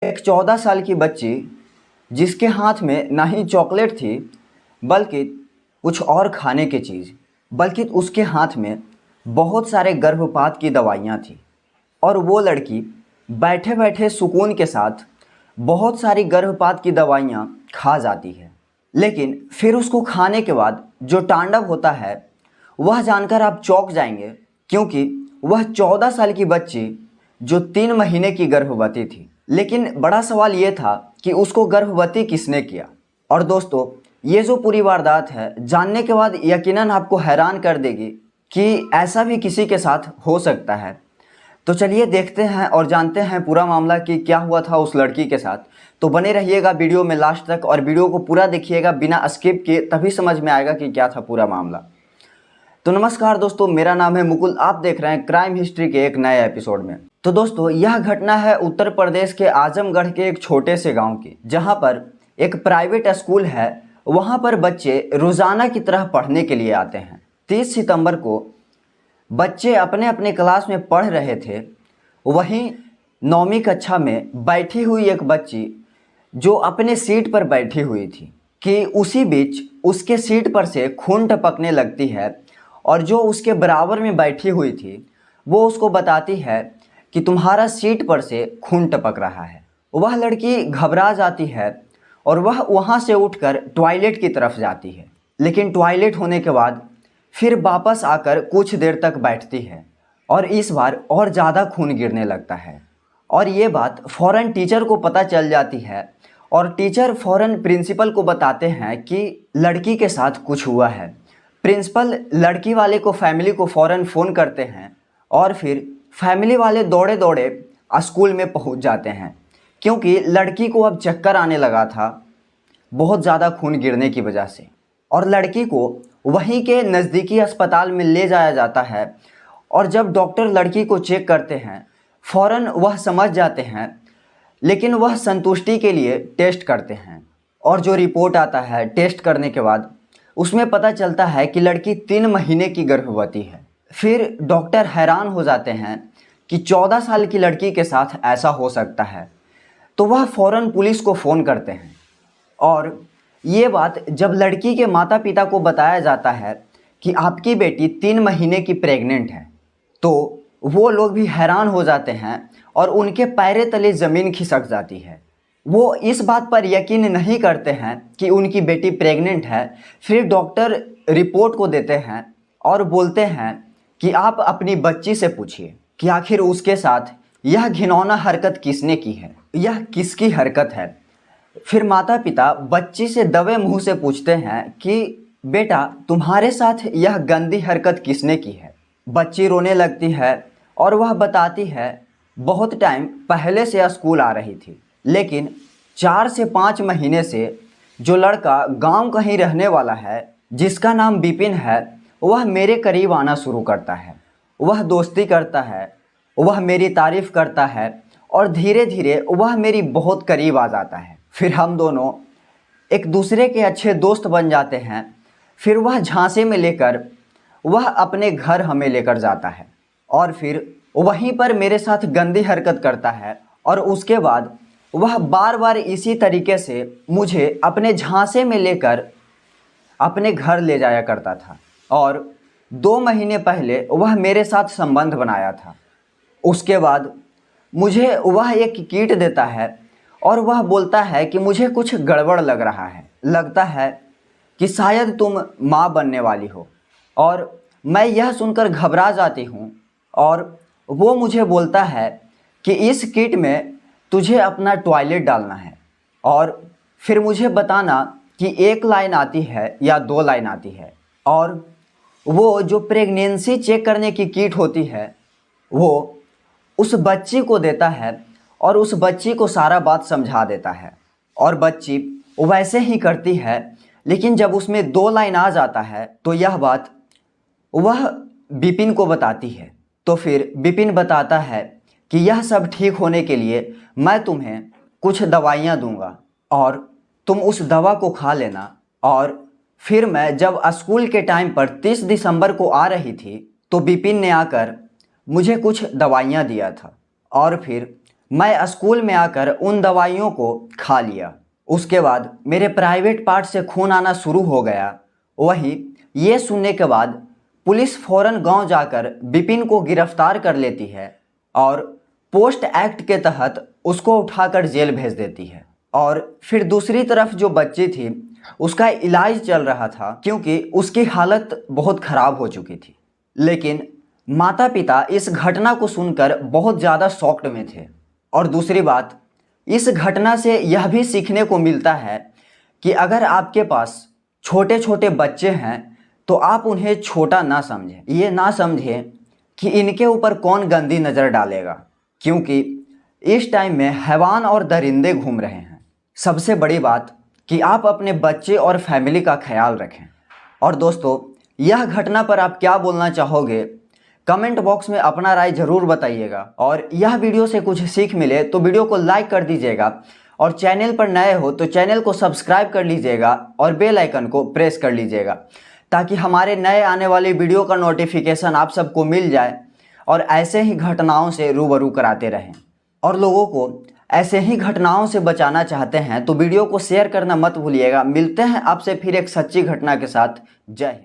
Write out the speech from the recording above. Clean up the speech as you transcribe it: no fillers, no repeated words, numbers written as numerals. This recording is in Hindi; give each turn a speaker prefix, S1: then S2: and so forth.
S1: एक 14 साल की बच्ची जिसके हाथ में ना ही चॉकलेट थी बल्कि कुछ और खाने की चीज़, बल्कि उसके हाथ में बहुत सारे गर्भपात की दवाइयाँ थी। और वो लड़की बैठे बैठे सुकून के साथ बहुत सारी गर्भपात की दवाइयाँ खा जाती है। लेकिन फिर उसको खाने के बाद जो तांडव होता है वह जानकर आप चौंक जाएंगे, क्योंकि वह 14 साल की बच्ची जो 3 महीने की गर्भवती थी। लेकिन बड़ा सवाल ये था कि उसको गर्भवती किसने किया। और दोस्तों, ये जो पूरी वारदात है जानने के बाद यकीनन आपको हैरान कर देगी कि ऐसा भी किसी के साथ हो सकता है। तो चलिए देखते हैं और जानते हैं पूरा मामला कि क्या हुआ था उस लड़की के साथ। तो बने रहिएगा वीडियो में लास्ट तक और वीडियो को पूरा देखिएगा बिना स्किप किए, तभी समझ में आएगा कि क्या था पूरा मामला। तो नमस्कार दोस्तों, मेरा नाम है मुकुल, आप देख रहे हैं क्राइम हिस्ट्री के एक नए एपिसोड में। तो दोस्तों, यह घटना है उत्तर प्रदेश के आजमगढ़ के एक छोटे से गांव की, जहां पर एक प्राइवेट स्कूल है। वहां पर बच्चे रोजाना की तरह पढ़ने के लिए आते हैं। 30 सितंबर को बच्चे अपने अपने क्लास में पढ़ रहे थे। वहीं 9वीं कक्षा में बैठी हुई एक बच्ची जो अपने सीट पर बैठी हुई थी कि उसी बीच उसके सीट पर से खून टपकने लगती है। और जो उसके बराबर में बैठी हुई थी वो उसको बताती है कि तुम्हारा सीट पर से खून टपक रहा है। वह लड़की घबरा जाती है और वह वहाँ से उठकर टॉयलेट की तरफ जाती है। लेकिन टॉयलेट होने के बाद फिर वापस आकर कुछ देर तक बैठती है और इस बार और ज़्यादा खून गिरने लगता है। और ये बात फ़ौरन टीचर को पता चल जाती है और टीचर फ़ौरन प्रिंसिपल को बताते हैं कि लड़की के साथ कुछ हुआ है। प्रिंसिपल लड़की वाले को फैमिली को फ़ौरन फ़ोन करते हैं और फिर फैमिली वाले दौड़े दौड़े स्कूल में पहुंच जाते हैं, क्योंकि लड़की को अब चक्कर आने लगा था बहुत ज़्यादा खून गिरने की वजह से। और लड़की को वहीं के नज़दीकी अस्पताल में ले जाया जाता है। और जब डॉक्टर लड़की को चेक करते हैं फ़ौरन वह समझ जाते हैं, लेकिन वह संतुष्टि के लिए टेस्ट करते हैं। और जो रिपोर्ट आता है टेस्ट करने के बाद उसमें पता चलता है कि लड़की 3 महीने की गर्भवती है। फिर डॉक्टर हैरान हो जाते हैं कि 14 साल की लड़की के साथ ऐसा हो सकता है। तो वह फ़ौरन पुलिस को फ़ोन करते हैं। और ये बात जब लड़की के माता पिता को बताया जाता है कि आपकी बेटी 3 महीने की प्रेग्नेंट है, तो वो लोग भी हैरान हो जाते हैं और उनके पैरे तले ज़मीन खिसक जाती है। वो इस बात पर यकीन नहीं करते हैं कि उनकी बेटी प्रेग्नेंट है। फिर डॉक्टर रिपोर्ट को देते हैं और बोलते हैं कि आप अपनी बच्ची से पूछिए कि आखिर उसके साथ यह घिनौना हरकत किसने की है, यह किसकी हरकत है। फिर माता पिता बच्ची से दबे मुंह से पूछते हैं कि बेटा, तुम्हारे साथ यह गंदी हरकत किसने की है। बच्ची रोने लगती है और वह बताती है बहुत टाइम पहले से स्कूल आ रही थी, लेकिन 4 से 5 महीने से जो लड़का गांव कहीं रहने वाला है जिसका नाम विपिन है, वह मेरे करीब आना शुरू करता है। वह दोस्ती करता है, वह मेरी तारीफ़ करता है और धीरे धीरे वह मेरी बहुत करीब आ जाता है। फिर हम दोनों एक दूसरे के अच्छे दोस्त बन जाते हैं। फिर वह झांसे में लेकर वह अपने घर हमें लेकर जाता है और फिर वहीं पर मेरे साथ गंदी हरकत करता है। और उसके बाद वह बार बार इसी तरीके से मुझे अपने झांसे में लेकर अपने घर ले जाया करता था। और 2 महीने पहले वह मेरे साथ संबंध बनाया था। उसके बाद मुझे वह एक किट देता है और वह बोलता है कि मुझे कुछ गड़बड़ लग रहा है, लगता है कि शायद तुम माँ बनने वाली हो। और मैं यह सुनकर घबरा जाती हूँ और वो मुझे बोलता है कि इस किट में तुझे अपना टॉयलेट डालना है और फिर मुझे बताना कि 1 लाइन आती है या 2 लाइन आती है। और वो जो प्रेगनेंसी चेक करने की किट होती है वो उस बच्ची को देता है और उस बच्ची को सारा बात समझा देता है और बच्ची वैसे ही करती है। लेकिन जब उसमें 2 लाइन आ जाता है तो यह बात वह विपिन को बताती है। तो फिर विपिन बताता है कि यह सब ठीक होने के लिए मैं तुम्हें कुछ दवाइयाँ दूंगा और तुम उस दवा को खा लेना। और फिर मैं जब स्कूल के टाइम पर 30 दिसंबर को आ रही थी तो विपिन ने आकर मुझे कुछ दवाइयाँ दिया था और फिर मैं स्कूल में आकर उन दवाइयों को खा लिया। उसके बाद मेरे प्राइवेट पार्ट से खून आना शुरू हो गया। वहीं ये सुनने के बाद पुलिस फौरन गांव जाकर विपिन को गिरफ्तार कर लेती है और पोस्ट एक्ट के तहत उसको उठाकर जेल भेज देती है। और फिर दूसरी तरफ जो बच्ची थी उसका इलाज चल रहा था क्योंकि उसकी हालत बहुत ख़राब हो चुकी थी। लेकिन माता पिता इस घटना को सुनकर बहुत ज़्यादा शॉक्ड में थे। और दूसरी बात, इस घटना से यह भी सीखने को मिलता है कि अगर आपके पास छोटे छोटे बच्चे हैं तो आप उन्हें छोटा ना समझें। ये ना समझें कि इनके ऊपर कौन गंदी नज़र डालेगा, क्योंकि इस टाइम में हैवान और दरिंदे घूम रहे हैं। सबसे बड़ी बात कि आप अपने बच्चे और फैमिली का ख्याल रखें। और दोस्तों, यह घटना पर आप क्या बोलना चाहोगे, कमेंट बॉक्स में अपना राय ज़रूर बताइएगा। और यह वीडियो से कुछ सीख मिले तो वीडियो को लाइक कर दीजिएगा और चैनल पर नए हो तो चैनल को सब्सक्राइब कर लीजिएगा और बेल आइकन को प्रेस कर लीजिएगा ताकि हमारे नए आने वाली वीडियो का नोटिफिकेशन आप सबको मिल जाए और ऐसे ही घटनाओं से रूबरू कराते रहें। और लोगों को ऐसे ही घटनाओं से बचाना चाहते हैं तो वीडियो को शेयर करना मत भूलिएगा। मिलते हैं आपसे फिर एक सच्ची घटना के साथ। जय हिंद।